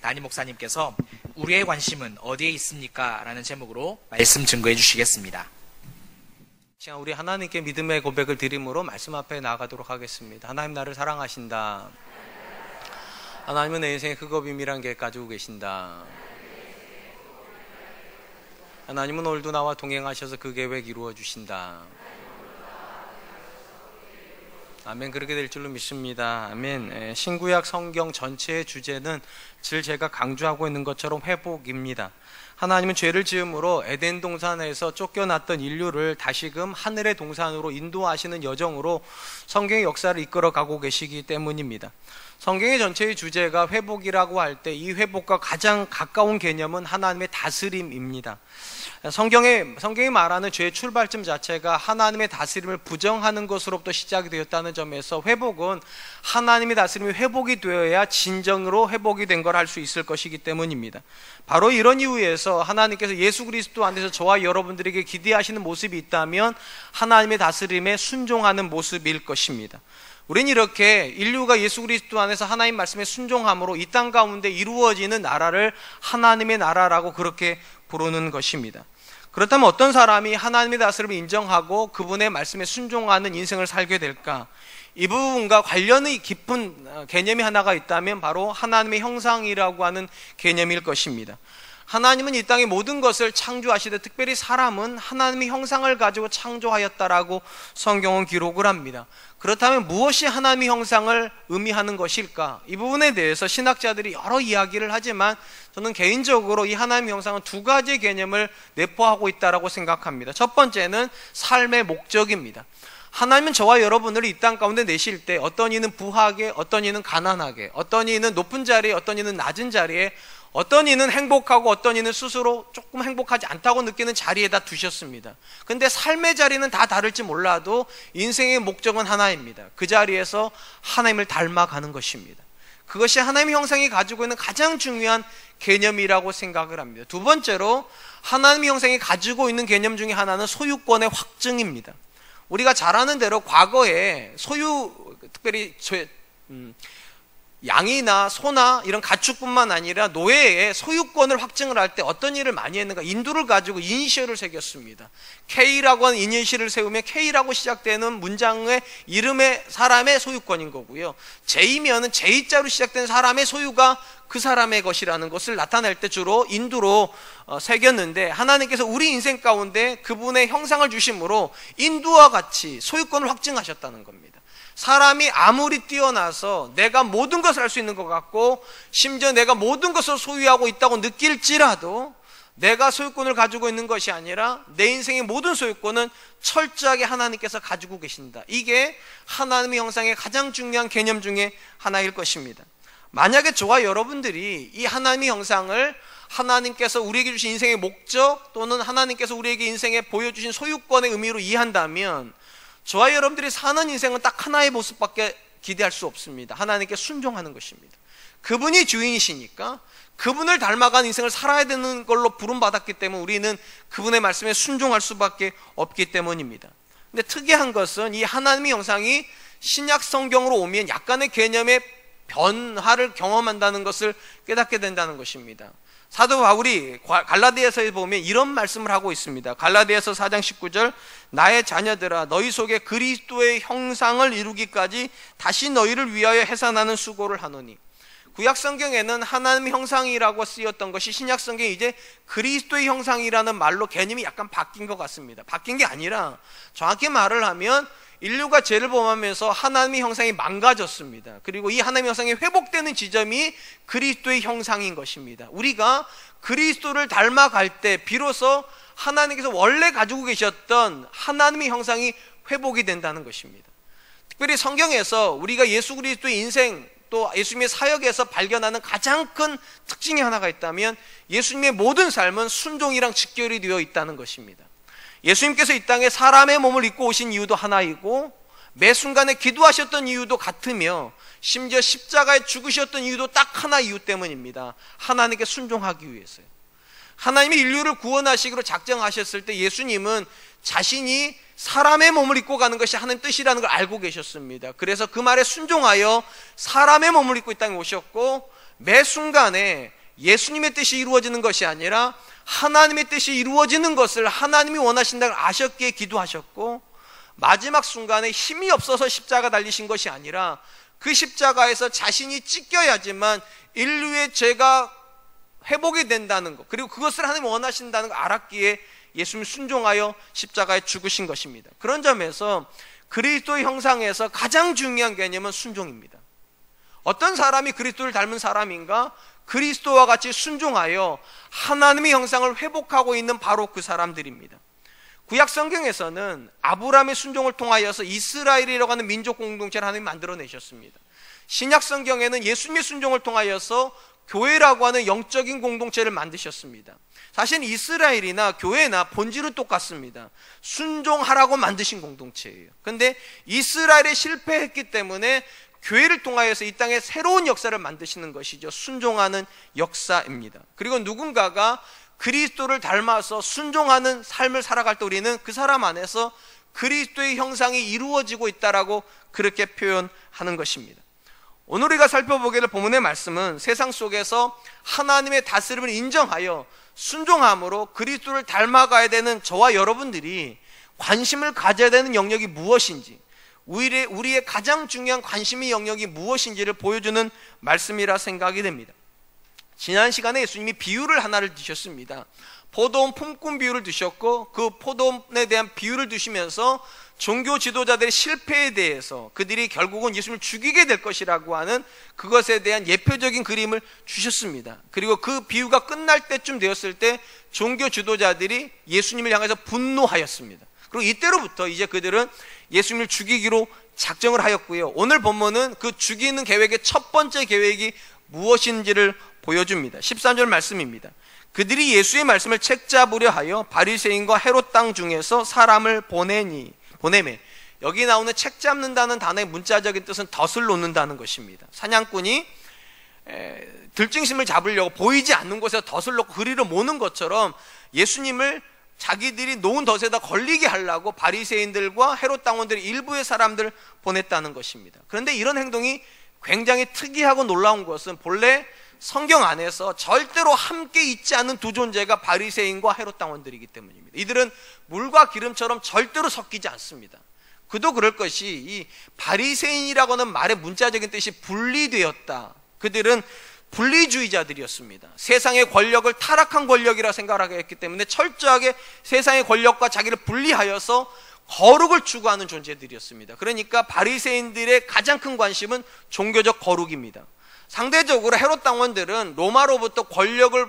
담임 목사님께서 우리의 관심은 어디에 있습니까? 라는 제목으로 말씀 증거해 주시겠습니다. 시간 우리 하나님께 믿음의 고백을 드림으로 말씀 앞에 나아가도록 하겠습니다. 하나님 나를 사랑하신다. 하나님은 내 인생의 크고 비밀한 계획 가지고 계신다. 하나님은 오늘도 나와 동행하셔서 그 계획 이루어 주신다. 아멘. 그렇게 될 줄로 믿습니다. 아멘. 신구약 성경 전체의 주제는 늘 제가 강조하고 있는 것처럼 회복입니다. 하나님은 죄를 지음으로 에덴 동산에서 쫓겨났던 인류를 다시금 하늘의 동산으로 인도하시는 여정으로 성경의 역사를 이끌어 가고 계시기 때문입니다. 성경의 전체의 주제가 회복이라고 할 때 이 회복과 가장 가까운 개념은 하나님의 다스림입니다. 성경이 말하는 죄의 출발점 자체가 하나님의 다스림을 부정하는 것으로부터 시작이 되었다는 점에서 회복은 하나님의 다스림이 회복이 되어야 진정으로 회복이 된 걸 할 수 있을 것이기 때문입니다. 바로 이런 이유에서 하나님께서 예수 그리스도 안에서 저와 여러분들에게 기대하시는 모습이 있다면 하나님의 다스림에 순종하는 모습일 것입니다. 우리는 이렇게 인류가 예수 그리스도 안에서 하나님 말씀에 순종함으로 이 땅 가운데 이루어지는 나라를 하나님의 나라라고 그렇게 부르는 것입니다. 그렇다면 어떤 사람이 하나님의 다스림을 인정하고 그분의 말씀에 순종하는 인생을 살게 될까? 이 부분과 관련의 깊은 개념이 하나가 있다면 바로 하나님의 형상이라고 하는 개념일 것입니다. 하나님은 이 땅의 모든 것을 창조하시되 특별히 사람은 하나님의 형상을 가지고 창조하였다라고 성경은 기록을 합니다. 그렇다면 무엇이 하나님의 형상을 의미하는 것일까? 이 부분에 대해서 신학자들이 여러 이야기를 하지만 저는 개인적으로 이 하나님의 형상은 두 가지의 개념을 내포하고 있다고 생각합니다. 첫 번째는 삶의 목적입니다. 하나님은 저와 여러분을 이 땅 가운데 내실 때 어떤 이는 부하게, 어떤 이는 가난하게, 어떤 이는 높은 자리에, 어떤 이는 낮은 자리에, 어떤 이는 행복하고 어떤 이는 스스로 조금 행복하지 않다고 느끼는 자리에다 두셨습니다. 근데 삶의 자리는 다 다를지 몰라도 인생의 목적은 하나입니다. 그 자리에서 하나님을 닮아가는 것입니다. 그것이 하나님의 형상이 가지고 있는 가장 중요한 개념이라고 생각을 합니다. 두 번째로 하나님의 형상이 가지고 있는 개념 중에 하나는 소유권의 확증입니다. 우리가 잘 아는 대로 과거에 특별히 양이나 소나 이런 가축뿐만 아니라 노예의 소유권을 확증을 할 때 어떤 일을 많이 했는가? 인두를 가지고 이니셜을 새겼습니다. K라고 하는 이니셜을 세우면 K라고 시작되는 문장의 이름의 사람의 소유권인 거고요. J면은 J자로 시작된 사람의 소유가 그 사람의 것이라는 것을 나타낼 때 주로 인두로 새겼는데 하나님께서 우리 인생 가운데 그분의 형상을 주심으로 인두와 같이 소유권을 확증하셨다는 겁니다. 사람이 아무리 뛰어나서 내가 모든 것을 할 수 있는 것 같고 심지어 내가 모든 것을 소유하고 있다고 느낄지라도 내가 소유권을 가지고 있는 것이 아니라 내 인생의 모든 소유권은 철저하게 하나님께서 가지고 계신다. 이게 하나님의 형상의 가장 중요한 개념 중에 하나일 것입니다. 만약에 저와 여러분들이 이 하나님의 형상을 하나님께서 우리에게 주신 인생의 목적 또는 하나님께서 우리에게 인생에 보여주신 소유권의 의미로 이해한다면 저와 여러분들이 사는 인생은 딱 하나의 모습밖에 기대할 수 없습니다. 하나님께 순종하는 것입니다. 그분이 주인이시니까 그분을 닮아간 인생을 살아야 되는 걸로 부름받았기 때문에 우리는 그분의 말씀에 순종할 수밖에 없기 때문입니다. 근데 특이한 것은 이 하나님의 형상이 신약 성경으로 오면 약간의 개념의 변화를 경험한다는 것을 깨닫게 된다는 것입니다. 사도 바울이 갈라디아서에 보면 이런 말씀을 하고 있습니다. 갈라디아서 4장 19절 나의 자녀들아 너희 속에 그리스도의 형상을 이루기까지 다시 너희를 위하여 해산하는 수고를 하노니. 구약 성경에는 하나님의 형상이라고 쓰였던 것이 신약 성경에 이제 그리스도의 형상이라는 말로 개념이 약간 바뀐 것 같습니다. 바뀐 게 아니라 정확히 말을 하면 인류가 죄를 범하면서 하나님의 형상이 망가졌습니다. 그리고 이 하나님의 형상이 회복되는 지점이 그리스도의 형상인 것입니다. 우리가 그리스도를 닮아갈 때 비로소 하나님께서 원래 가지고 계셨던 하나님의 형상이 회복이 된다는 것입니다. 특별히 성경에서 우리가 예수 그리스도의 인생 또 예수님의 사역에서 발견하는 가장 큰 특징이 하나가 있다면 예수님의 모든 삶은 순종이랑 직결이 되어 있다는 것입니다. 예수님께서 이 땅에 사람의 몸을 입고 오신 이유도 하나이고 매 순간에 기도하셨던 이유도 같으며 심지어 십자가에 죽으셨던 이유도 딱 하나 이유 때문입니다. 하나님께 순종하기 위해서요. 하나님이 인류를 구원하시기로 작정하셨을 때 예수님은 자신이 사람의 몸을 입고 가는 것이 하나님 뜻이라는 걸 알고 계셨습니다. 그래서 그 말에 순종하여 사람의 몸을 입고 이 땅에 오셨고 매 순간에 예수님의 뜻이 이루어지는 것이 아니라 하나님의 뜻이 이루어지는 것을 하나님이 원하신다고 아셨기에 기도하셨고, 마지막 순간에 힘이 없어서 십자가 달리신 것이 아니라 그 십자가에서 자신이 찢겨야지만 인류의 죄가 회복이 된다는 것, 그리고 그것을 하나님이 원하신다는 걸 알았기에 예수님이 순종하여 십자가에 죽으신 것입니다. 그런 점에서 그리스도의 형상에서 가장 중요한 개념은 순종입니다. 어떤 사람이 그리스도를 닮은 사람인가? 그리스도와 같이 순종하여 하나님의 형상을 회복하고 있는 바로 그 사람들입니다. 구약 성경에서는 아브라함의 순종을 통하여서 이스라엘이라고 하는 민족 공동체를 하나님이 만들어내셨습니다. 신약 성경에는 예수님의 순종을 통하여서 교회라고 하는 영적인 공동체를 만드셨습니다. 사실 이스라엘이나 교회나 본질은 똑같습니다. 순종하라고 만드신 공동체예요. 그런데 이스라엘에 실패했기 때문에 교회를 통하여서 이 땅에 새로운 역사를 만드시는 것이죠. 순종하는 역사입니다. 그리고 누군가가 그리스도를 닮아서 순종하는 삶을 살아갈 때 우리는 그 사람 안에서 그리스도의 형상이 이루어지고 있다라고 그렇게 표현하는 것입니다. 오늘 우리가 살펴보게 될 본문의 말씀은 세상 속에서 하나님의 다스림을 인정하여 순종함으로 그리스도를 닮아가야 되는 저와 여러분들이 관심을 가져야 되는 영역이 무엇인지, 우리의 가장 중요한 관심의 영역이 무엇인지를 보여주는 말씀이라 생각이 됩니다. 지난 시간에 예수님이 비유를 하나를 드셨습니다. 포도원 품꾼 비유를 드셨고, 그 포도원에 대한 비유를 드시면서 종교 지도자들의 실패에 대해서 그들이 결국은 예수님을 죽이게 될 것이라고 하는 그것에 대한 예표적인 그림을 주셨습니다. 그리고 그 비유가 끝날 때쯤 되었을 때 종교 지도자들이 예수님을 향해서 분노하였습니다. 그리고 이때로부터 이제 그들은 예수님을 죽이기로 작정을 하였고요. 오늘 본문은 그 죽이는 계획의 첫 번째 계획이 무엇인지를 보여줍니다. 13절 말씀입니다. 그들이 예수의 말씀을 책잡으려 하여 바리새인과 헤롯 땅 중에서 사람을 보내매, 여기 나오는 책 잡는다는 단어의 문자적인 뜻은 덫을 놓는다는 것입니다. 사냥꾼이 들짐승을 잡으려고 보이지 않는 곳에 덫을 놓고 그리로 모는 것처럼 예수님을 자기들이 놓은 덫에다 걸리게 하려고 바리새인들과 헤롯 당원들이 일부의 사람들을 보냈다는 것입니다. 그런데 이런 행동이 굉장히 특이하고 놀라운 것은 본래 성경 안에서 절대로 함께 있지 않는 두 존재가 바리새인과 헤롯 당원들이기 때문입니다. 이들은 물과 기름처럼 절대로 섞이지 않습니다. 그도 그럴 것이 이 바리새인이라고 하는 말의 문자적인 뜻이 분리되었다. 그들은 분리주의자들이었습니다. 세상의 권력을 타락한 권력이라 생각하게 했기 때문에 철저하게 세상의 권력과 자기를 분리하여서 거룩을 추구하는 존재들이었습니다. 그러니까 바리새인들의 가장 큰 관심은 종교적 거룩입니다. 상대적으로 헤롯 당원들은 로마로부터 권력을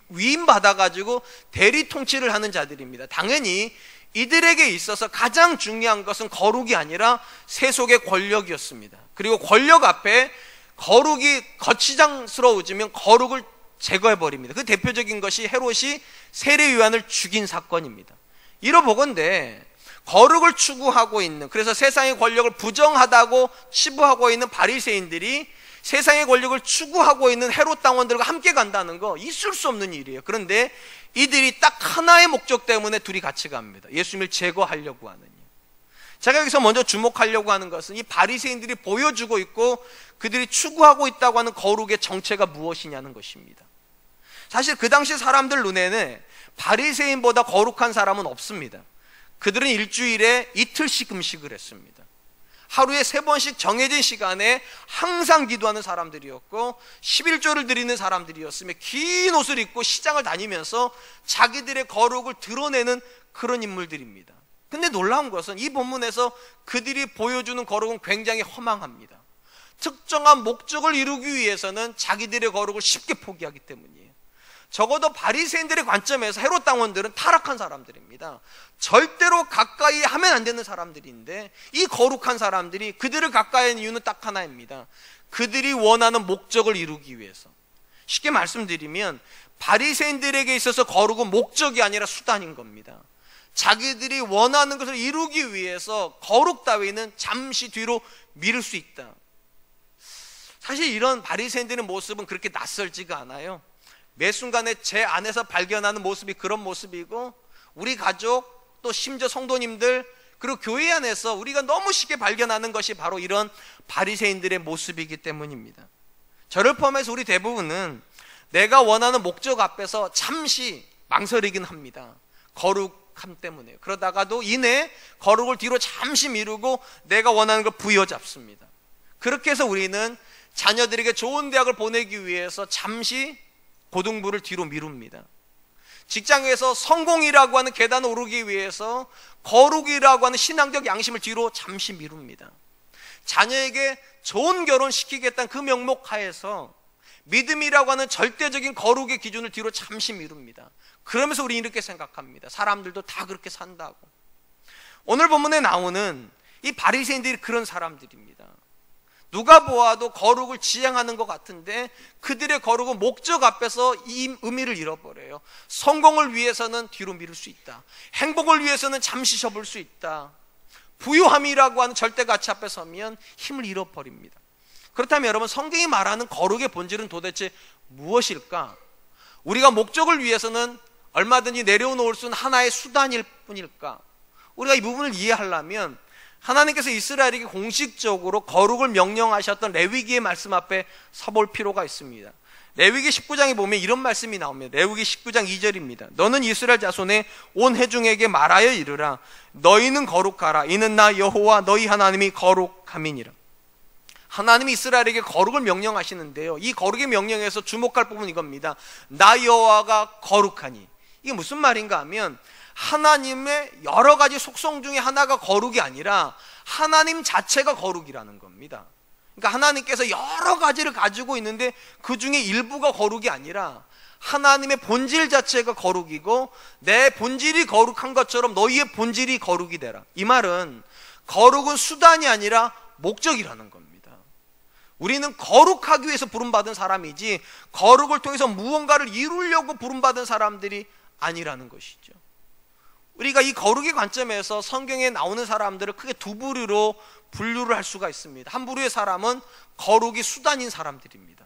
위임받아가지고 대리 통치를 하는 자들입니다. 당연히 이들에게 있어서 가장 중요한 것은 거룩이 아니라 세속의 권력이었습니다. 그리고 권력 앞에 거룩이 거치장스러워지면 거룩을 제거해버립니다. 그 대표적인 것이 헤롯이 세례 요한을 죽인 사건입니다. 이러보건대 거룩을 추구하고 있는, 그래서 세상의 권력을 부정하다고 치부하고 있는 바리새인들이 세상의 권력을 추구하고 있는 헤롯 당원들과 함께 간다는 거 있을 수 없는 일이에요. 그런데 이들이 딱 하나의 목적 때문에 둘이 같이 갑니다. 예수님을 제거하려고 하는 일. 제가 여기서 먼저 주목하려고 하는 것은 이 바리새인들이 보여주고 있고 그들이 추구하고 있다고 하는 거룩의 정체가 무엇이냐는 것입니다. 사실 그 당시 사람들 눈에는 바리새인보다 거룩한 사람은 없습니다. 그들은 일주일에 이틀씩 음식을 했습니다. 하루에 3번씩 정해진 시간에 항상 기도하는 사람들이었고 11조를 드리는 사람들이었으며 긴 옷을 입고 시장을 다니면서 자기들의 거룩을 드러내는 그런 인물들입니다. 근데 놀라운 것은 이 본문에서 그들이 보여주는 거룩은 굉장히 허망합니다. 특정한 목적을 이루기 위해서는 자기들의 거룩을 쉽게 포기하기 때문이에요. 적어도 바리새인들의 관점에서 헤롯 당원들은 타락한 사람들입니다. 절대로 가까이 하면 안 되는 사람들인데 이 거룩한 사람들이 그들을 가까이 하는 이유는 딱 하나입니다. 그들이 원하는 목적을 이루기 위해서. 쉽게 말씀드리면 바리새인들에게 있어서 거룩은 목적이 아니라 수단인 겁니다. 자기들이 원하는 것을 이루기 위해서 거룩 따위는 잠시 뒤로 미룰 수 있다. 사실 이런 바리새인들의 모습은 그렇게 낯설지가 않아요. 매 순간에 제 안에서 발견하는 모습이 그런 모습이고 우리 가족 또 심지어 성도님들 그리고 교회 안에서 우리가 너무 쉽게 발견하는 것이 바로 이런 바리새인들의 모습이기 때문입니다. 저를 포함해서 우리 대부분은 내가 원하는 목적 앞에서 잠시 망설이긴 합니다. 거룩함 때문에. 그러다가도 이내 거룩을 뒤로 잠시 미루고 내가 원하는 걸 부여잡습니다. 그렇게 해서 우리는 자녀들에게 좋은 대학을 보내기 위해서 잠시 고등부를 뒤로 미룹니다. 직장에서 성공이라고 하는 계단을 오르기 위해서 거룩이라고 하는 신앙적 양심을 뒤로 잠시 미룹니다. 자녀에게 좋은 결혼 시키겠다는 그 명목 하에서 믿음이라고 하는 절대적인 거룩의 기준을 뒤로 잠시 미룹니다. 그러면서 우리 이렇게 생각합니다. 사람들도 다 그렇게 산다고. 오늘 본문에 나오는 이 바리새인들이 그런 사람들입니다. 누가 보아도 거룩을 지향하는 것 같은데 그들의 거룩은 목적 앞에서 이 의미를 잃어버려요. 성공을 위해서는 뒤로 미룰 수 있다. 행복을 위해서는 잠시 접을 수 있다. 부유함이라고 하는 절대 가치 앞에 서면 힘을 잃어버립니다. 그렇다면 여러분, 성경이 말하는 거룩의 본질은 도대체 무엇일까? 우리가 목적을 위해서는 얼마든지 내려놓을 수 있는 하나의 수단일 뿐일까? 우리가 이 부분을 이해하려면 하나님께서 이스라엘에게 공식적으로 거룩을 명령하셨던 레위기의 말씀 앞에 서볼 필요가 있습니다. 레위기 19장에 보면 이런 말씀이 나옵니다. 레위기 19장 2절입니다. 너는 이스라엘 자손의 온 회중에게 말하여 이르라. 너희는 거룩하라. 이는 나 여호와 너희 하나님이 거룩함이니라. 하나님이 이스라엘에게 거룩을 명령하시는데요, 이 거룩의 명령에서 주목할 부분은 이겁니다. 나 여호와가 거룩하니. 이게 무슨 말인가 하면 하나님의 여러 가지 속성 중에 하나가 거룩이 아니라 하나님 자체가 거룩이라는 겁니다. 그러니까 하나님께서 여러 가지를 가지고 있는데 그 중에 일부가 거룩이 아니라 하나님의 본질 자체가 거룩이고 내 본질이 거룩한 것처럼 너희의 본질이 거룩이 되라. 이 말은 거룩은 수단이 아니라 목적이라는 겁니다. 우리는 거룩하기 위해서 부름받은 사람이지 거룩을 통해서 무언가를 이루려고 부름받은 사람들이 아니라는 것이죠. 우리가 이 거룩의 관점에서 성경에 나오는 사람들을 크게 두 부류로 분류를 할 수가 있습니다. 한 부류의 사람은 거룩이 수단인 사람들입니다.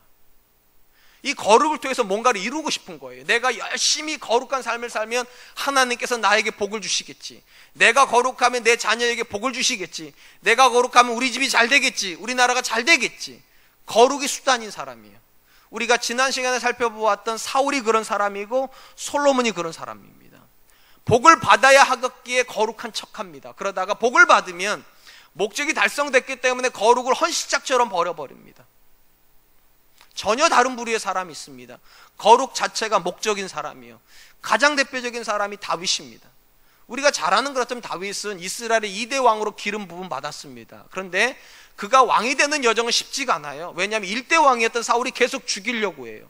이 거룩을 통해서 뭔가를 이루고 싶은 거예요. 내가 열심히 거룩한 삶을 살면 하나님께서 나에게 복을 주시겠지. 내가 거룩하면 내 자녀에게 복을 주시겠지. 내가 거룩하면 우리 집이 잘 되겠지. 우리나라가 잘 되겠지. 거룩이 수단인 사람이에요. 우리가 지난 시간에 살펴보았던 사울이 그런 사람이고 솔로몬이 그런 사람입니다. 복을 받아야 하겠기에 거룩한 척합니다. 그러다가 복을 받으면 목적이 달성됐기 때문에 거룩을 헌시짝처럼 버려버립니다. 전혀 다른 부류의 사람이 있습니다. 거룩 자체가 목적인 사람이에요. 가장 대표적인 사람이 다윗입니다. 우리가 잘 아는 것 같으면 다윗은 이스라엘의 2대 왕으로 기름 부음 받았습니다. 그런데 그가 왕이 되는 여정은 쉽지가 않아요. 왜냐하면 1대 왕이었던 사울이 계속 죽이려고 해요.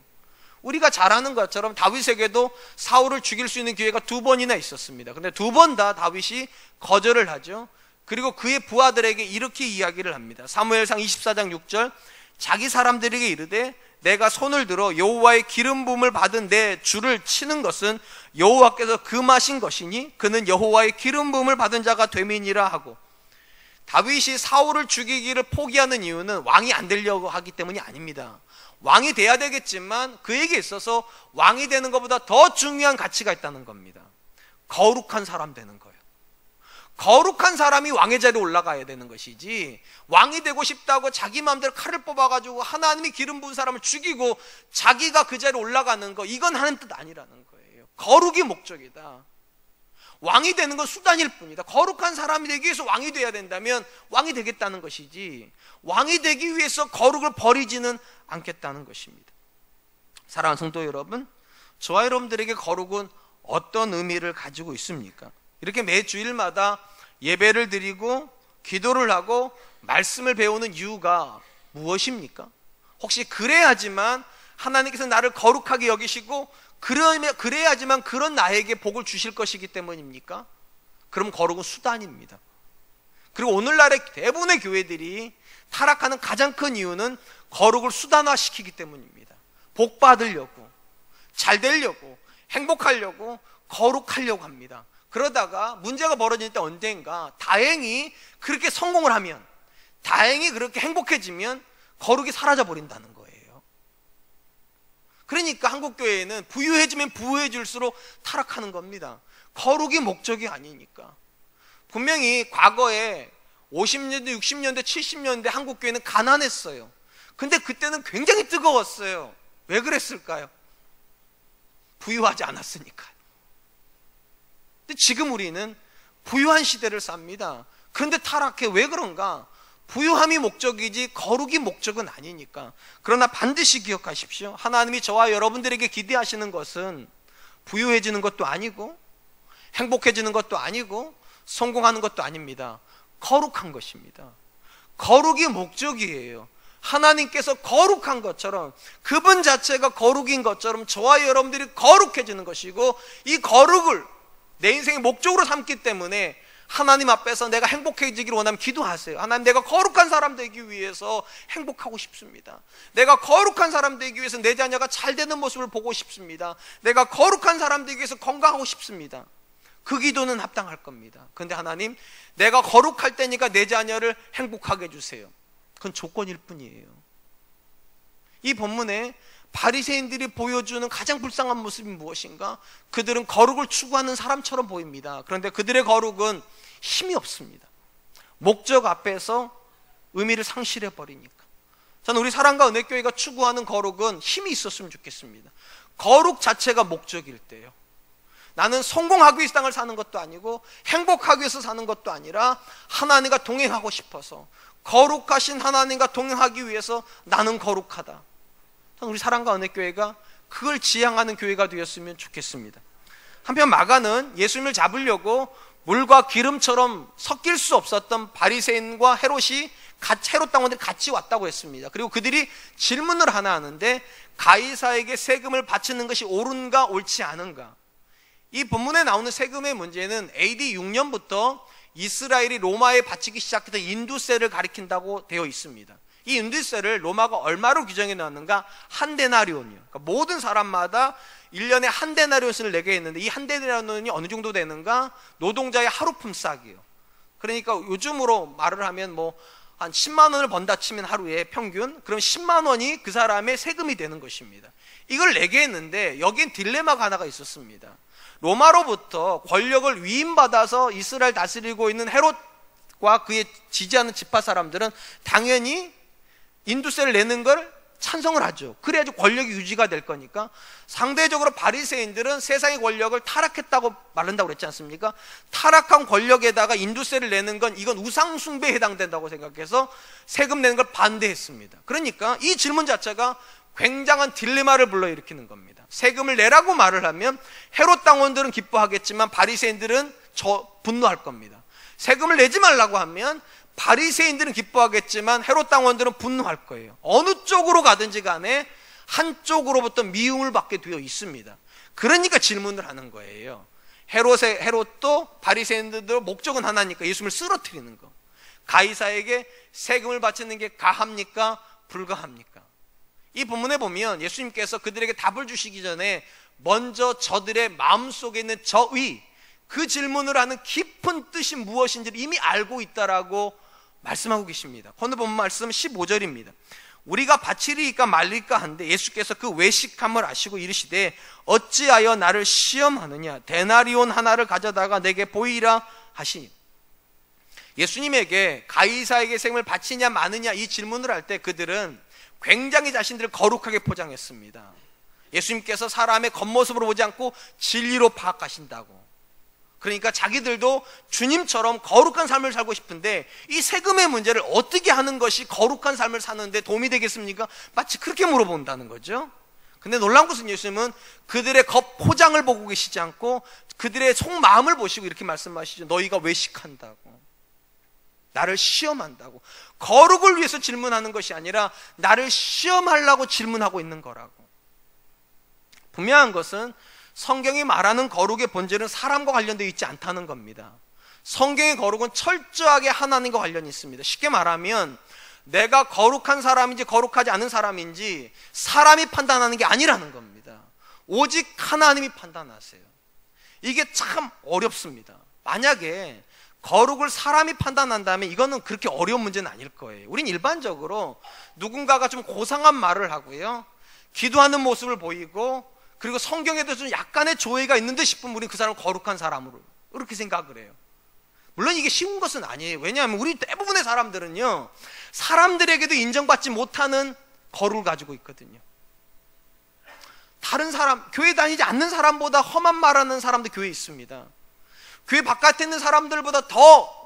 우리가 잘 아는 것처럼 다윗에게도 사울을 죽일 수 있는 기회가 2번이나 있었습니다. 그런데 2번 다 다윗이 거절을 하죠. 그리고 그의 부하들에게 이렇게 이야기를 합니다. 사무엘상 24장 6절, 자기 사람들에게 이르되 내가 손을 들어 여호와의 기름 부음을 받은 내 주를 치는 것은 여호와께서 금하신 것이니 그는 여호와의 기름 부음을 받은 자가 됨이니라 하고, 다윗이 사울을 죽이기를 포기하는 이유는 왕이 안 되려고 하기 때문이 아닙니다. 왕이 돼야 되겠지만 그에게 있어서 왕이 되는 것보다 더 중요한 가치가 있다는 겁니다. 거룩한 사람 되는 거예요. 거룩한 사람이 왕의 자리에 올라가야 되는 것이지, 왕이 되고 싶다고 자기 마음대로 칼을 뽑아가지고 하나님이 기름 부은 사람을 죽이고 자기가 그 자리에 올라가는 거, 이건 하는 뜻 아니라는 거예요. 거룩이 목적이다. 왕이 되는 건 수단일 뿐이다. 거룩한 사람이 되기 위해서 왕이 돼야 된다면 왕이 되겠다는 것이지, 왕이 되기 위해서 거룩을 버리지는 않겠다는 것입니다. 사랑하는 성도 여러분, 저와 여러분들에게 거룩은 어떤 의미를 가지고 있습니까? 이렇게 매 주일마다 예배를 드리고 기도를 하고 말씀을 배우는 이유가 무엇입니까? 혹시 그래야지만 하나님께서 나를 거룩하게 여기시고 그래야지만 그런 나에게 복을 주실 것이기 때문입니까? 그럼 거룩은 수단입니다. 그리고 오늘날의 대부분의 교회들이 타락하는 가장 큰 이유는 거룩을 수단화시키기 때문입니다. 복 받으려고, 잘 되려고, 행복하려고, 거룩하려고 합니다. 그러다가 문제가 벌어질 때 언젠가 다행히 그렇게 성공을 하면, 다행히 그렇게 행복해지면 거룩이 사라져 버린다는 거예요. 그러니까 한국교회는 부유해지면 부유해질수록 타락하는 겁니다. 거룩이 목적이 아니니까. 분명히 과거에 50년대, 60년대, 70년대 한국교회는 가난했어요. 근데 그때는 굉장히 뜨거웠어요. 왜 그랬을까요? 부유하지 않았으니까요. 근데 지금 우리는 부유한 시대를 삽니다. 그런데 타락해. 왜 그런가? 부유함이 목적이지 거룩이 목적은 아니니까. 그러나 반드시 기억하십시오. 하나님이 저와 여러분들에게 기대하시는 것은 부유해지는 것도 아니고 행복해지는 것도 아니고 성공하는 것도 아닙니다. 거룩한 것입니다. 거룩이 목적이에요. 하나님께서 거룩한 것처럼, 그분 자체가 거룩인 것처럼 저와 여러분들이 거룩해지는 것이고, 이 거룩을 내 인생의 목적으로 삼기 때문에 하나님 앞에서 내가 행복해지기를 원하면 기도하세요. 하나님, 내가 거룩한 사람 되기 위해서 행복하고 싶습니다. 내가 거룩한 사람 되기 위해서 내 자녀가 잘 되는 모습을 보고 싶습니다. 내가 거룩한 사람 되기 위해서 건강하고 싶습니다. 그 기도는 합당할 겁니다. 그런데 하나님, 내가 거룩할 때니까 내 자녀를 행복하게 해주세요. 그건 조건일 뿐이에요. 이 본문에 바리새인들이 보여주는 가장 불쌍한 모습이 무엇인가? 그들은 거룩을 추구하는 사람처럼 보입니다. 그런데 그들의 거룩은 힘이 없습니다. 목적 앞에서 의미를 상실해 버리니까. 저는 우리 사랑과 은혜교회가 추구하는 거룩은 힘이 있었으면 좋겠습니다. 거룩 자체가 목적일 때요. 나는 성공하기 위해서 땅을 사는 것도 아니고 행복하기 위해서 사는 것도 아니라 하나님과 동행하고 싶어서, 거룩하신 하나님과 동행하기 위해서 나는 거룩하다. 우리 사랑과 은혜교회가 그걸 지향하는 교회가 되었으면 좋겠습니다. 한편 마가는 예수님을 잡으려고 물과 기름처럼 섞일 수 없었던 바리새인과 헤롯 당원들이 같이 왔다고 했습니다. 그리고 그들이 질문을 하나 하는데, 가이사에게 세금을 바치는 것이 옳은가 옳지 않은가? 이 본문에 나오는 세금의 문제는 AD 6년부터 이스라엘이 로마에 바치기 시작했던 인두세를 가리킨다고 되어 있습니다. 이 인두세를 로마가 얼마로 규정해 놨는가? 한 데나리온이요. 그러니까 모든 사람마다 1년에 한 데나리온을 내게 했는데, 이 한 데나리온이 어느 정도 되는가? 노동자의 하루 품삯이에요. 그러니까 요즘으로 말을 하면 한 10만 원을 번다 치면 하루에 평균, 그럼 10만 원이 그 사람의 세금이 되는 것입니다. 이걸 내게 했는데 여기엔 딜레마가 하나가 있었습니다. 로마로부터 권력을 위임받아서 이스라엘 다스리고 있는 헤롯과 그의 지지하는 지파 사람들은 당연히 인두세를 내는 걸 찬성을 하죠. 그래야지 권력이 유지가 될 거니까. 상대적으로 바리새인들은 세상의 권력을 타락했다고 말한다고 그랬지 않습니까? 타락한 권력에다가 인두세를 내는 건 이건 우상 숭배에 해당된다고 생각해서 세금 내는 걸 반대했습니다. 그러니까 이 질문 자체가 굉장한 딜레마를 불러일으키는 겁니다. 세금을 내라고 말을 하면 헤롯 당원들은 기뻐하겠지만 바리새인들은 분노할 겁니다. 세금을 내지 말라고 하면 바리새인들은 기뻐하겠지만 헤롯 당원들은 분노할 거예요. 어느 쪽으로 가든지 간에 한쪽으로부터 미움을 받게 되어 있습니다. 그러니까 질문을 하는 거예요. 헤롯도 바리새인들도 목적은 하나니까 예수님을 쓰러뜨리는 거. 가이사에게 세금을 바치는 게 가합니까? 불가합니까? 이 본문에 보면 예수님께서 그들에게 답을 주시기 전에 먼저 저들의 마음속에 있는 저의, 그 질문을 하는 깊은 뜻이 무엇인지를 이미 알고 있다라고 말씀하고 계십니다. 오늘 본 말씀 15절입니다. 우리가 바치리이까 말리까 한데 예수께서 그 외식함을 아시고 이르시되 어찌하여 나를 시험하느냐? 데나리온 하나를 가져다가 내게 보이라 하시니. 예수님에게 가이사에게 세금을 바치냐 마느냐 이 질문을 할 때 그들은 굉장히 자신들을 거룩하게 포장했습니다. 예수님께서 사람의 겉모습으로 보지 않고 진리로 파악하신다고. 그러니까 자기들도 주님처럼 거룩한 삶을 살고 싶은데 이 세금의 문제를 어떻게 하는 것이 거룩한 삶을 사는데 도움이 되겠습니까? 마치 그렇게 물어본다는 거죠. 근데 놀라운 것은 예수님은 그들의 겉 포장을 보고 계시지 않고 그들의 속마음을 보시고 이렇게 말씀하시죠. 너희가 외식한다고, 나를 시험한다고. 거룩을 위해서 질문하는 것이 아니라 나를 시험하려고 질문하고 있는 거라고. 분명한 것은 성경이 말하는 거룩의 본질은 사람과 관련되어 있지 않다는 겁니다. 성경의 거룩은 철저하게 하나님과 관련이 있습니다. 쉽게 말하면 내가 거룩한 사람인지 거룩하지 않은 사람인지 사람이 판단하는 게 아니라는 겁니다. 오직 하나님이 판단하세요. 이게 참 어렵습니다. 만약에 거룩을 사람이 판단한다면 이거는 그렇게 어려운 문제는 아닐 거예요. 우린 일반적으로 누군가가 좀 고상한 말을 하고요, 기도하는 모습을 보이고, 그리고 성경에 대해서 약간의 조예가 있는 듯 싶으면 우리는 그 사람을 거룩한 사람으로 그렇게 생각을 해요. 물론 이게 쉬운 것은 아니에요. 왜냐하면 우리 대부분의 사람들은요, 사람들에게도 인정받지 못하는 거룩을 가지고 있거든요. 다른 사람, 교회 다니지 않는 사람보다 험한 말하는 사람도 교회에 있습니다. 교회 바깥에 있는 사람들보다 더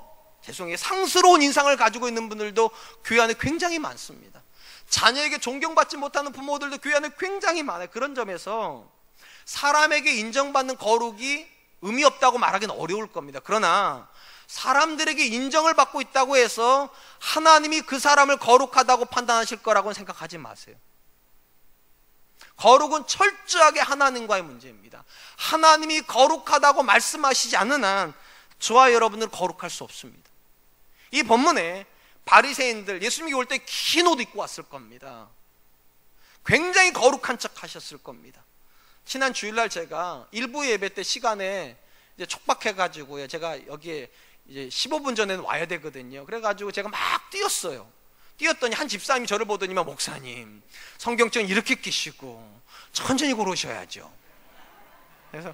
상스러운 인상을 가지고 있는 분들도 교회 안에 굉장히 많습니다. 자녀에게 존경받지 못하는 부모들도 교회 안에 굉장히 많아요. 그런 점에서 사람에게 인정받는 거룩이 의미 없다고 말하기는 어려울 겁니다. 그러나 사람들에게 인정을 받고 있다고 해서 하나님이 그 사람을 거룩하다고 판단하실 거라고는 생각하지 마세요. 거룩은 철저하게 하나님과의 문제입니다. 하나님이 거룩하다고 말씀하시지 않는 한 저와 여러분은 거룩할 수 없습니다. 이 본문에 바리새인들, 예수님이 올 때 긴 옷 입고 왔을 겁니다. 굉장히 거룩한 척 하셨을 겁니다. 지난 주일날 제가 일부 예배 때 시간에 이제 촉박해가지고요, 제가 여기에 이제 15분 전에는 와야 되거든요. 그래가지고 제가 막 뛰었어요. 뛰었더니 한 집사님이 저를 보더니만, 목사님 성경책 이렇게 끼시고 천천히 걸으셔야죠. 그래서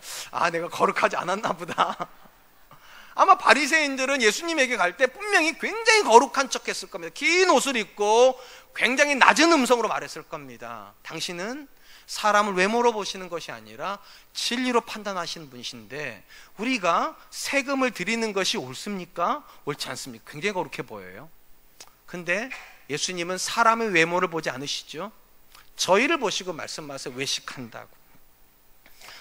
내가 거룩하지 않았나 보다. 아마 바리새인들은 예수님에게 갈 때 분명히 굉장히 거룩한 척 했을 겁니다. 긴 옷을 입고 굉장히 낮은 음성으로 말했을 겁니다. 당신은 사람을 외모로 보시는 것이 아니라 진리로 판단하시는 분이신데 우리가 세금을 드리는 것이 옳습니까? 옳지 않습니까? 굉장히 거룩해 보여요. 근데 예수님은 사람의 외모를 보지 않으시죠. 저희를 보시고 말씀하세요. 외식한다고.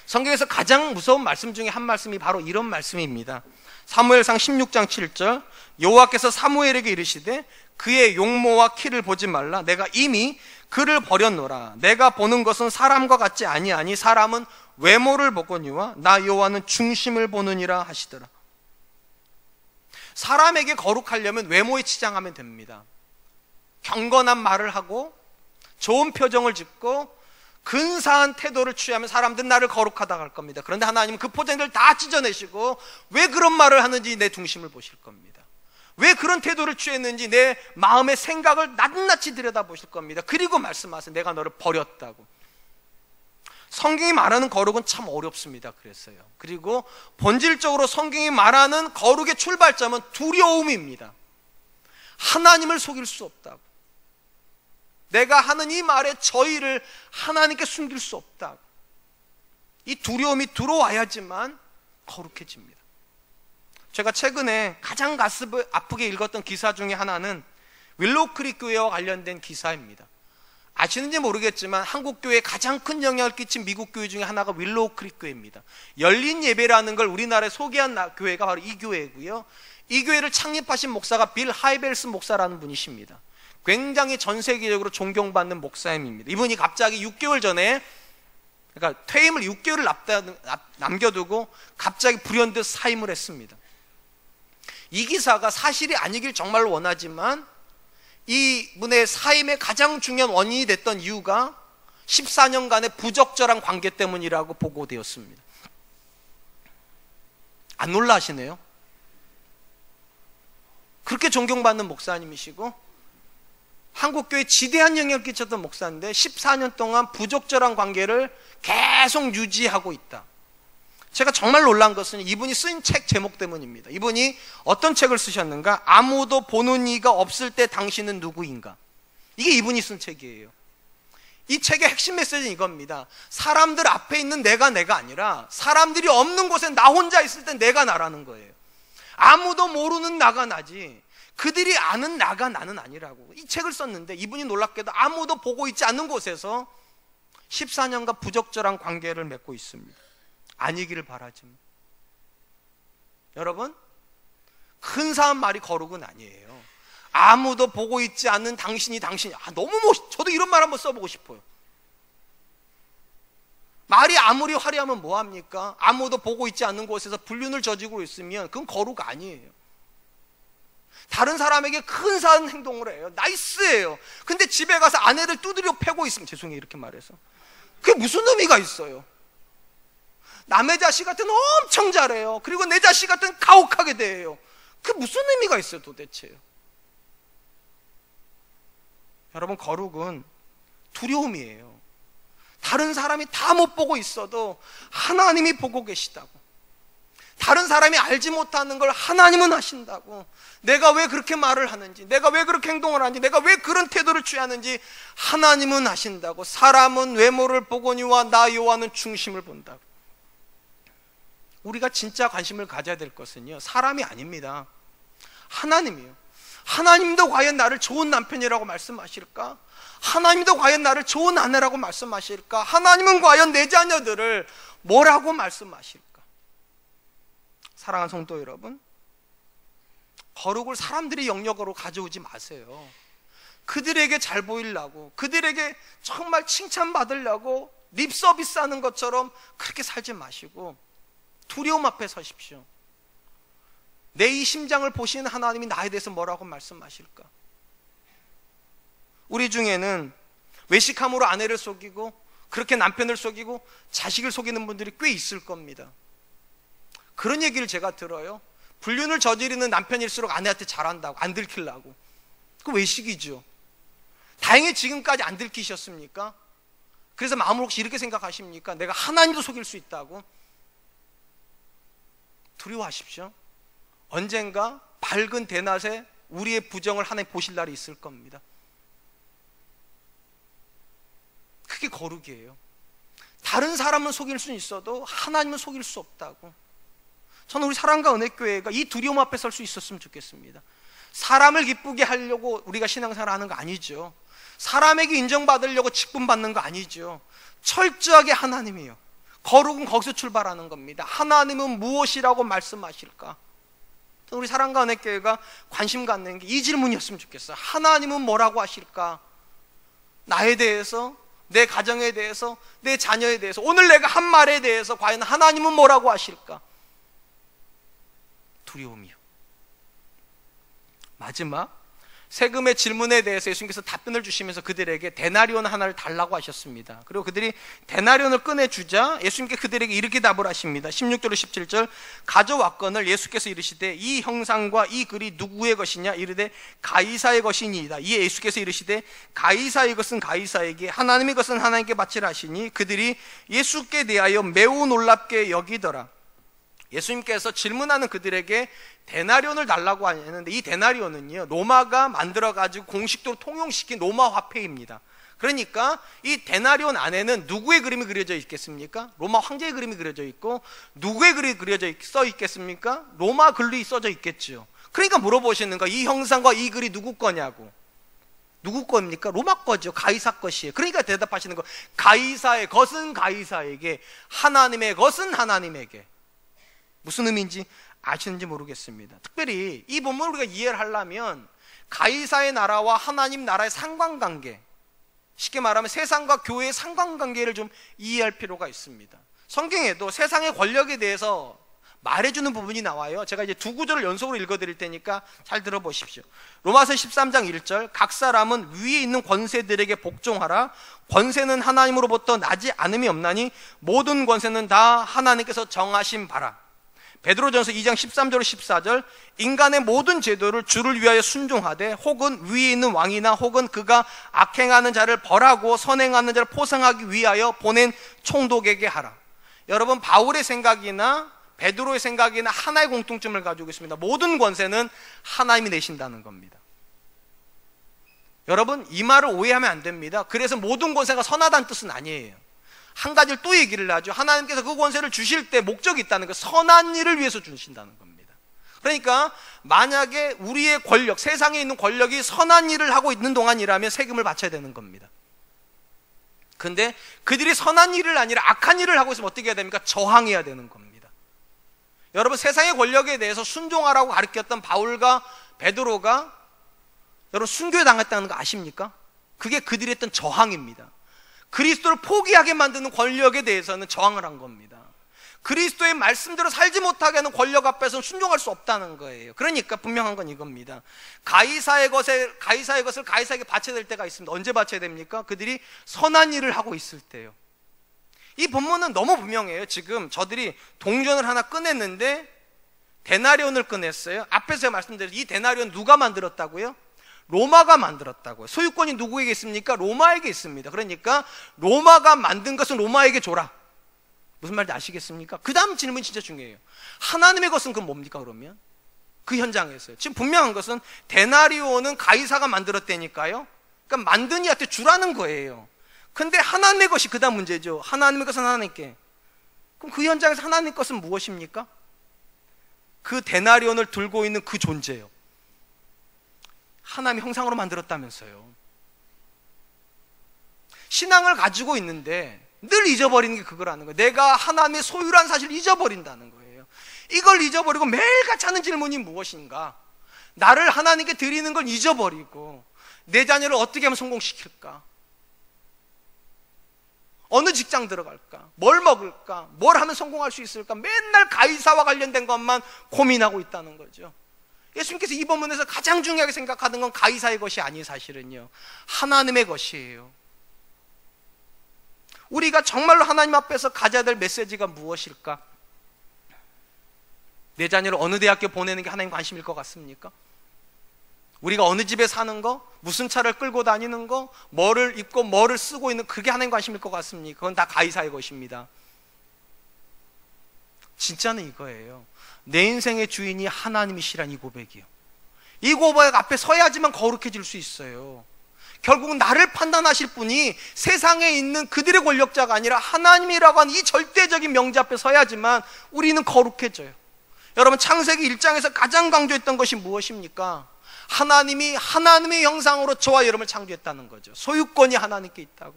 성경에서 가장 무서운 말씀 중에 한 말씀이 바로 이런 말씀입니다. 사무엘상 16장 7절, 여호와께서 사무엘에게 이르시되 그의 용모와 키를 보지 말라. 내가 이미 그를 버렸노라. 내가 보는 것은 사람과 같지 아니하니 사람은 외모를 보거니와 나 여호와는 중심을 보느니라 하시더라. 사람에게 거룩하려면 외모에 치장하면 됩니다. 경건한 말을 하고 좋은 표정을 짓고 근사한 태도를 취하면 사람들은 나를 거룩하다고 할 겁니다. 그런데 하나님은 그 포장들을 다 찢어내시고 왜 그런 말을 하는지 내 중심을 보실 겁니다. 왜 그런 태도를 취했는지 내 마음의 생각을 낱낱이 들여다보실 겁니다. 그리고 말씀하세요. 내가 너를 버렸다고. 성경이 말하는 거룩은 참 어렵습니다. 그랬어요. 그리고 본질적으로 성경이 말하는 거룩의 출발점은 두려움입니다. 하나님을 속일 수 없다고. 내가 하는 이 말에 저희를 하나님께 숨길 수 없다고. 이 두려움이 들어와야지만 거룩해집니다. 제가 최근에 가장 가슴을 아프게 읽었던 기사 중에 하나는 윌로우크릭 교회와 관련된 기사입니다. 아시는지 모르겠지만 한국 교회에 가장 큰 영향을 끼친 미국 교회 중에 하나가 윌로우크릭 교회입니다. 열린 예배라는 걸 우리나라에 소개한 교회가 바로 이 교회고요. 이 교회를 창립하신 목사가 빌 하이벨스 목사라는 분이십니다. 굉장히 전 세계적으로 존경받는 목사님입니다. 이분이 갑자기 6개월 전에, 그러니까 퇴임을 6개월을 남겨두고 갑자기 불현듯 사임을 했습니다. 이 기사가 사실이 아니길 정말로 원하지만 이분의 사임의 가장 중요한 원인이 됐던 이유가 14년간의 부적절한 관계 때문이라고 보고되었습니다. 안 놀라시네요? 그렇게 존경받는 목사님이시고 한국교회에 지대한 영향을 끼쳤던 목사인데 14년 동안 부적절한 관계를 계속 유지하고 있다. 제가 정말 놀란 것은 이분이 쓴 책 제목 때문입니다. 이분이 어떤 책을 쓰셨는가? 아무도 보는 이가 없을 때 당신은 누구인가? 이게 이분이 쓴 책이에요. 이 책의 핵심 메시지는 이겁니다. 사람들 앞에 있는 내가 아니라 사람들이 없는 곳에 나 혼자 있을 때 내가 나라는 거예요. 아무도 모르는 나가 나지 그들이 아는 나가 나는 아니라고. 이 책을 썼는데 이분이 놀랍게도 아무도 보고 있지 않는 곳에서 14년간 부적절한 관계를 맺고 있습니다. 아니기를 바라지만 여러분, 근사한 말이 거룩은 아니에요. 아무도 보고 있지 않는 당신이 너무 저도 이런 말 한번 써보고 싶어요. 말이 아무리 화려하면 뭐합니까? 아무도 보고 있지 않는 곳에서 불륜을 저지르고 있으면 그건 거룩 아니에요. 다른 사람에게 근사한 행동을 해요. 나이스예요. 근데 집에 가서 아내를 두드려 패고 있으면, 죄송해요 이렇게 말해서, 그게 무슨 의미가 있어요? 남의 자식한테는 엄청 잘해요. 그리고 내 자식한테는 가혹하게 대해요. 그게 무슨 의미가 있어요 도대체요? 여러분, 거룩은 두려움이에요. 다른 사람이 다 못 보고 있어도 하나님이 보고 계시다고. 다른 사람이 알지 못하는 걸 하나님은 하신다고. 내가 왜 그렇게 말을 하는지, 내가 왜 그렇게 행동을 하는지, 내가 왜 그런 태도를 취하는지 하나님은 아신다고. 사람은 외모를 보거니와 나 여호와는 중심을 본다고. 우리가 진짜 관심을 가져야 될 것은요, 사람이 아닙니다. 하나님이에요. 하나님도 과연 나를 좋은 남편이라고 말씀하실까? 하나님도 과연 나를 좋은 아내라고 말씀하실까? 하나님은 과연 내 자녀들을 뭐라고 말씀하실까? 사랑하는 성도 여러분, 거룩을 사람들이 영역으로 가져오지 마세요. 그들에게 잘 보이려고, 그들에게 정말 칭찬받으려고 립 서비스 하는 것처럼 그렇게 살지 마시고 두려움 앞에 서십시오. 내 이 심장을 보시는 하나님이 나에 대해서 뭐라고 말씀하실까? 우리 중에는 외식함으로 아내를 속이고 그렇게 남편을 속이고 자식을 속이는 분들이 꽤 있을 겁니다. 그런 얘기를 제가 들어요. 불륜을 저지르는 남편일수록 아내한테 잘한다고, 안 들키려고. 그 외식이죠. 다행히 지금까지 안 들키셨습니까? 그래서 마음으로 혹시 이렇게 생각하십니까? 내가 하나님도 속일 수 있다고? 두려워하십시오. 언젠가 밝은 대낮에 우리의 부정을 하나님 보실 날이 있을 겁니다. 그게 거룩이에요. 다른 사람은 속일 수는 있어도 하나님은 속일 수 없다고. 저는 우리 사랑과 은혜교회가 이 두려움 앞에 설 수 있었으면 좋겠습니다. 사람을 기쁘게 하려고 우리가 신앙생활 하는 거 아니죠. 사람에게 인정받으려고 직분받는 거 아니죠. 철저하게 하나님이에요. 거룩은 거기서 출발하는 겁니다. 하나님은 무엇이라고 말씀하실까? 우리 사랑과 은혜교회가 관심 갖는 게 이 질문이었으면 좋겠어요. 하나님은 뭐라고 하실까? 나에 대해서, 내 가정에 대해서, 내 자녀에 대해서, 오늘 내가 한 말에 대해서 과연 하나님은 뭐라고 하실까? 두려움이요. 마지막, 세금의 질문에 대해서 예수님께서 답변을 주시면서 그들에게 데나리온 하나를 달라고 하셨습니다. 그리고 그들이 데나리온을 꺼내주자 예수님께 그들에게 이렇게 답을 하십니다. 16절로 17절, 가져왔거늘 예수께서 이르시되 이 형상과 이 글이 누구의 것이냐? 이르되 가이사의 것이니이다. 이에 예수께서 이르시되 가이사의 것은 가이사에게, 하나님의 것은 하나님께 바치라 하시니 그들이 예수께 대하여 매우 놀랍게 여기더라. 예수님께서 질문하는 그들에게 데나리온을 달라고 하는데, 이 데나리온은요, 로마가 만들어가지고 공식적으로 통용시킨 로마 화폐입니다. 그러니까 이 데나리온 안에는 누구의 그림이 그려져 있겠습니까? 로마 황제의 그림이 그려져 있고, 누구의 그림이 써 있겠습니까? 로마 글이 써져 있겠죠. 그러니까 물어보시는 거, 이 형상과 이 글이 누구 거냐고. 누구 겁니까? 로마 거죠. 가이사 것이에요. 그러니까 대답하시는 거, 가이사의 것은 가이사에게, 하나님의 것은 하나님에게. 무슨 의미인지 아시는지 모르겠습니다. 특별히 이 본문을 우리가 이해를 하려면 가이사의 나라와 하나님 나라의 상관관계, 쉽게 말하면 세상과 교회의 상관관계를 좀 이해할 필요가 있습니다. 성경에도 세상의 권력에 대해서 말해주는 부분이 나와요. 제가 이제 두 구절을 연속으로 읽어드릴 테니까 잘 들어보십시오. 로마서 13장 1절, 각 사람은 위에 있는 권세들에게 복종하라. 권세는 하나님으로부터 나지 않음이 없나니 모든 권세는 다 하나님께서 정하신 바라. 베드로전서 2장 13절 14절, 인간의 모든 제도를 주를 위하여 순종하되 혹은 위에 있는 왕이나 혹은 그가 악행하는 자를 벌하고 선행하는 자를 포상하기 위하여 보낸 총독에게 하라. 여러분, 바울의 생각이나 베드로의 생각이나 하나의 공통점을 가지고 있습니다. 모든 권세는 하나님이 내신다는 겁니다. 여러분, 이 말을 오해하면 안 됩니다. 그래서 모든 권세가 선하다는 뜻은 아니에요. 한 가지를 또 얘기를 하죠. 하나님께서 그 권세를 주실 때 목적이 있다는 거, 선한 일을 위해서 주신다는 겁니다. 그러니까 만약에 우리의 권력, 세상에 있는 권력이 선한 일을 하고 있는 동안이라면 세금을 바쳐야 되는 겁니다. 근데 그들이 선한 일을 아니라 악한 일을 하고 있으면 어떻게 해야 됩니까? 저항해야 되는 겁니다. 여러분, 세상의 권력에 대해서 순종하라고 가르쳤던 바울과 베드로가 여러분 순교에 당했다는 거 아십니까? 그게 그들이 했던 저항입니다. 그리스도를 포기하게 만드는 권력에 대해서는 저항을 한 겁니다. 그리스도의 말씀대로 살지 못하게 하는 권력 앞에서는 순종할 수 없다는 거예요. 그러니까 분명한 건 이겁니다. 가이사의 것을 가이사에게 바쳐야 될 때가 있습니다. 언제 바쳐야 됩니까? 그들이 선한 일을 하고 있을 때요. 이 본문은 너무 분명해요. 지금 저들이 동전을 하나 꺼냈는데 데나리온을 꺼냈어요. 앞에서 제가 말씀드린 이 데나리온 누가 만들었다고요? 로마가 만들었다고요. 소유권이 누구에게 있습니까? 로마에게 있습니다. 그러니까 로마가 만든 것은 로마에게 줘라. 무슨 말인지 아시겠습니까? 그 다음 질문이 진짜 중요해요. 하나님의 것은 그럼 뭡니까 그러면? 그 현장에서요. 지금 분명한 것은 데나리오는 가이사가 만들었다니까요. 그러니까 만든 이한테 주라는 거예요. 근데 하나님의 것이 그 다음 문제죠. 하나님의 것은 하나님께. 그럼 그 현장에서 하나님의 것은 무엇입니까? 그 데나리온을 들고 있는 그 존재요. 하나님의 형상으로 만들었다면서요. 신앙을 가지고 있는데 늘 잊어버리는 게 그거라는 거예요. 내가 하나님의 소유란 사실을 잊어버린다는 거예요. 이걸 잊어버리고 매일같이 하는 질문이 무엇인가? 나를 하나님께 드리는 걸 잊어버리고 내 자녀를 어떻게 하면 성공시킬까? 어느 직장 들어갈까? 뭘 먹을까? 뭘 하면 성공할 수 있을까? 맨날 가이사와 관련된 것만 고민하고 있다는 거죠. 예수님께서 이 본문에서 가장 중요하게 생각하는 건 가이사의 것이 아니에요. 사실은요, 하나님의 것이에요. 우리가 정말로 하나님 앞에서 가져야 될 메시지가 무엇일까? 내 자녀를 어느 대학교 보내는 게 하나님 관심일 것 같습니까? 우리가 어느 집에 사는 거, 무슨 차를 끌고 다니는 거, 뭐를 입고 뭐를 쓰고 있는, 그게 하나님 관심일 것 같습니까? 그건 다 가이사의 것입니다. 진짜는 이거예요. 내 인생의 주인이 하나님이시란 이 고백이요. 이 고백 앞에 서야지만 거룩해질 수 있어요. 결국은 나를 판단하실 분이 세상에 있는 그들의 권력자가 아니라 하나님이라고 하는 이 절대적인 명제 앞에 서야지만 우리는 거룩해져요. 여러분, 창세기 1장에서 가장 강조했던 것이 무엇입니까? 하나님이 하나님의 형상으로 저와 여러분을 창조했다는 거죠. 소유권이 하나님께 있다고.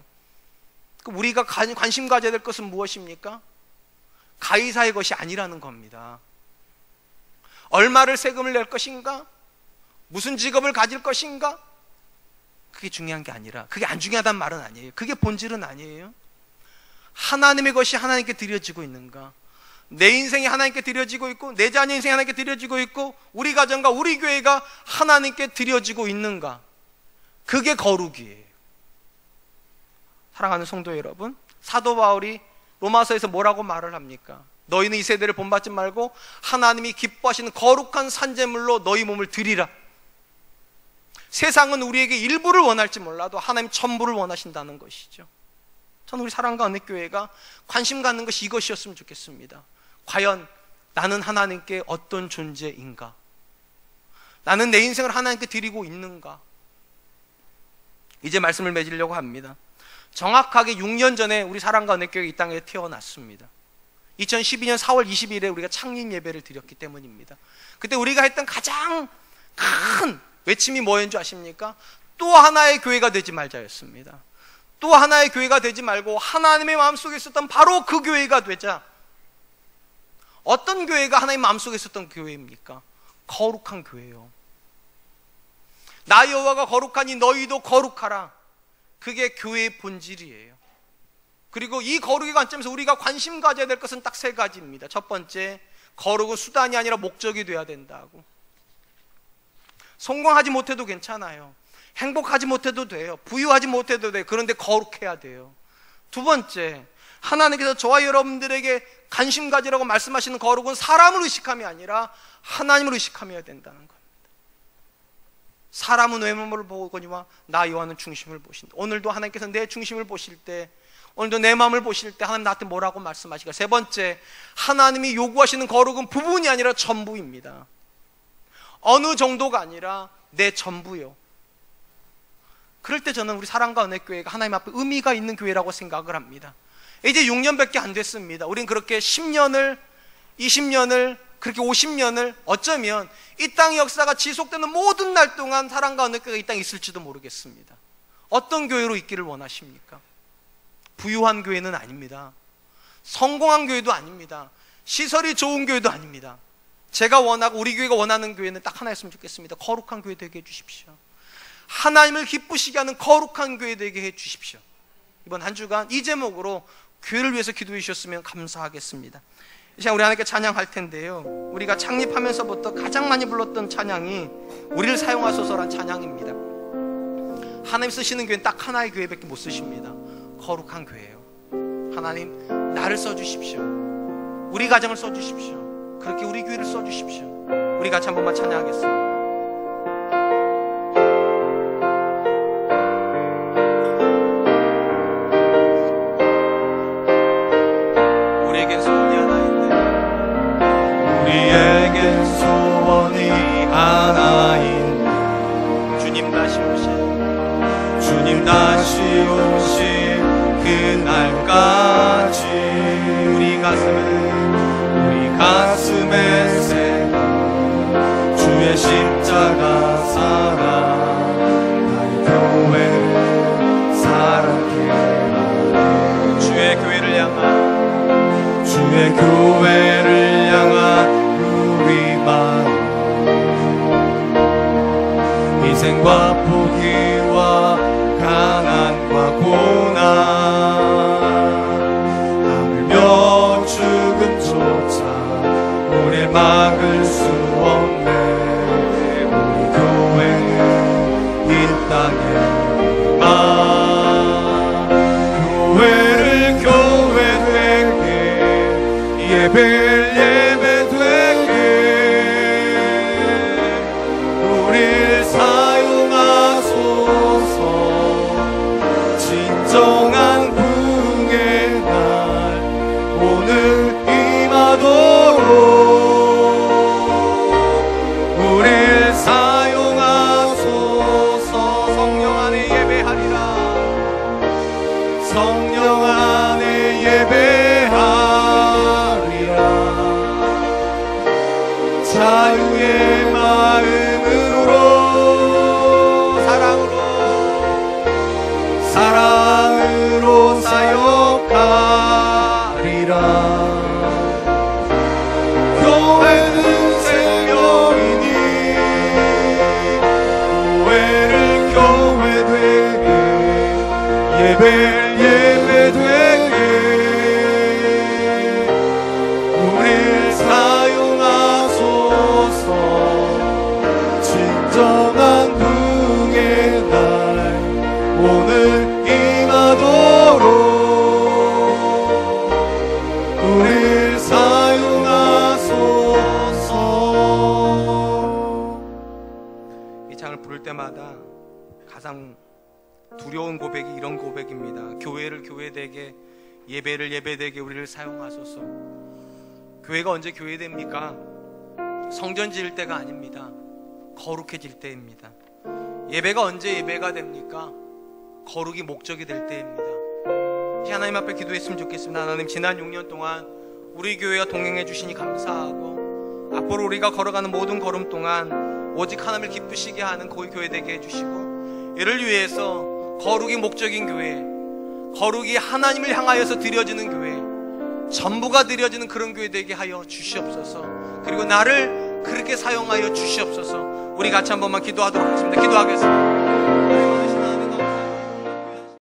우리가 관심 가져야 될 것은 무엇입니까? 가이사의 것이 아니라는 겁니다. 얼마를 세금을 낼 것인가? 무슨 직업을 가질 것인가? 그게 중요한 게 아니라, 그게 안 중요하다는 말은 아니에요. 그게 본질은 아니에요. 하나님의 것이 하나님께 드려지고 있는가? 내 인생이 하나님께 드려지고 있고, 내 자녀 인생이 하나님께 드려지고 있고, 우리 가정과 우리 교회가 하나님께 드려지고 있는가? 그게 거룩이에요. 사랑하는 성도 여러분, 사도 바울이 로마서에서 뭐라고 말을 합니까? 너희는 이 세대를 본받지 말고 하나님이 기뻐하시는 거룩한 산제물로 너희 몸을 드리라. 세상은 우리에게 일부를 원할지 몰라도 하나님 전부를 원하신다는 것이죠. 저는 우리 사랑과 은혜교회가 관심 갖는 것이 이것이었으면 좋겠습니다. 과연 나는 하나님께 어떤 존재인가? 나는 내 인생을 하나님께 드리고 있는가? 이제 말씀을 맺으려고 합니다. 정확하게 6년 전에 우리 사랑과 은혜교회가 이 땅에 태어났습니다. 2012년 4월 20일에 우리가 창립 예배를 드렸기 때문입니다. 그때 우리가 했던 가장 큰 외침이 뭐였는 줄 아십니까? 또 하나의 교회가 되지 말자였습니다. 또 하나의 교회가 되지 말고 하나님의 마음속에 있었던 바로 그 교회가 되자. 어떤 교회가 하나님 마음속에 있었던 교회입니까? 거룩한 교회요. 나 여호와가 거룩하니 너희도 거룩하라. 그게 교회의 본질이에요. 그리고 이 거룩의 관점에서 우리가 관심 가져야 될 것은 딱 세 가지입니다. 첫 번째, 거룩은 수단이 아니라 목적이 돼야 된다고. 성공하지 못해도 괜찮아요. 행복하지 못해도 돼요. 부유하지 못해도 돼요. 그런데 거룩해야 돼요. 두 번째, 하나님께서 저와 여러분들에게 관심 가지라고 말씀하시는 거룩은 사람을 의식함이 아니라 하나님을 의식함이어야 된다는 겁니다. 사람은 외모를 보거니와 나 여호와는 중심을 보신다. 오늘도 하나님께서 내 중심을 보실 때, 오늘도 내 마음을 보실 때 하나님 나한테 뭐라고 말씀하실까? 세 번째, 하나님이 요구하시는 거룩은 부분이 아니라 전부입니다. 어느 정도가 아니라 내 전부요. 그럴 때 저는 우리 사랑과 은혜교회가 하나님 앞에 의미가 있는 교회라고 생각을 합니다. 이제 6년밖에 안 됐습니다. 우린 그렇게 10년을, 20년을, 그렇게 50년을, 어쩌면 이 땅의 역사가 지속되는 모든 날 동안 사랑과 은혜교회가 이 땅에 있을지도 모르겠습니다. 어떤 교회로 있기를 원하십니까? 부유한 교회는 아닙니다. 성공한 교회도 아닙니다. 시설이 좋은 교회도 아닙니다. 제가 원하고 우리 교회가 원하는 교회는 딱 하나였으면 좋겠습니다. 거룩한 교회 되게 해주십시오. 하나님을 기쁘시게 하는 거룩한 교회 되게 해주십시오. 이번 한 주간 이 제목으로 교회를 위해서 기도해 주셨으면 감사하겠습니다. 이 시간 우리 하나님께 찬양할 텐데요, 우리가 창립하면서부터 가장 많이 불렀던 찬양이 우리를 사용하소서란 찬양입니다. 하나님 쓰시는 교회는 딱 하나의 교회밖에 못 쓰십니다. 거룩한 교회예요. 하나님 나를 써주십시오. 우리 가정을 써주십시오. 그렇게 우리 교회를 써주십시오. 우리 같이 한 번만 찬양하겠습니다. 우리에겐 소원이 하나 있네. 우리에겐 소원이 하나 있네. 주님 다시 오신 주님 다시 오신 그날까지 우리 가슴에 새긴 주의 십자가 사랑 나의 교회를 사랑해 하네. 주의 교회를 향한 우리 마음 희생과 포기와 가난과 고난 하물며 죽음조차 우릴 막을 수 없네. 우리 교회는 이 땅에 교회를 교회 되게 예배 되게 우릴 사용하소서. 진정한 부흥의 날 오늘 임하도록 우릴 사용하소서. 성령 안에 예배하리라. 성령 안에 예배하리라. 자유의 마음으로 사랑으로 사역하리라. 교회는 생명이니 교회를 교회 되게 예배 되게 우릴 사용하소서. 진정한 부흥의 날 오늘 임하도록 우릴 사용하소서. 이 장을 부를 때마다 가장 두려운 고백이 이런 고백입니다. 교회를 교회되게 예배를 예배되게 우리를 사용하소서. 교회가 언제 교회됩니까? 성전 지을 때가 아닙니다. 거룩해질 때입니다. 예배가 언제 예배가 됩니까? 거룩이 목적이 될 때입니다. 하나님 앞에 기도했으면 좋겠습니다. 하나님, 지난 6년 동안 우리 교회와 동행해 주시니 감사하고 앞으로 우리가 걸어가는 모든 걸음 동안 오직 하나님을 기쁘시게 하는 그 교회 되게 해주시고, 이를 위해서 거룩이 목적인 교회, 거룩이 하나님을 향하여서 드려지는 교회, 전부가 드려지는 그런 교회 되게 하여 주시옵소서. 그리고 나를 그렇게 사용하여 주시옵소서. 우리 같이 한 번만 기도하도록 하겠습니다. 기도하겠습니다.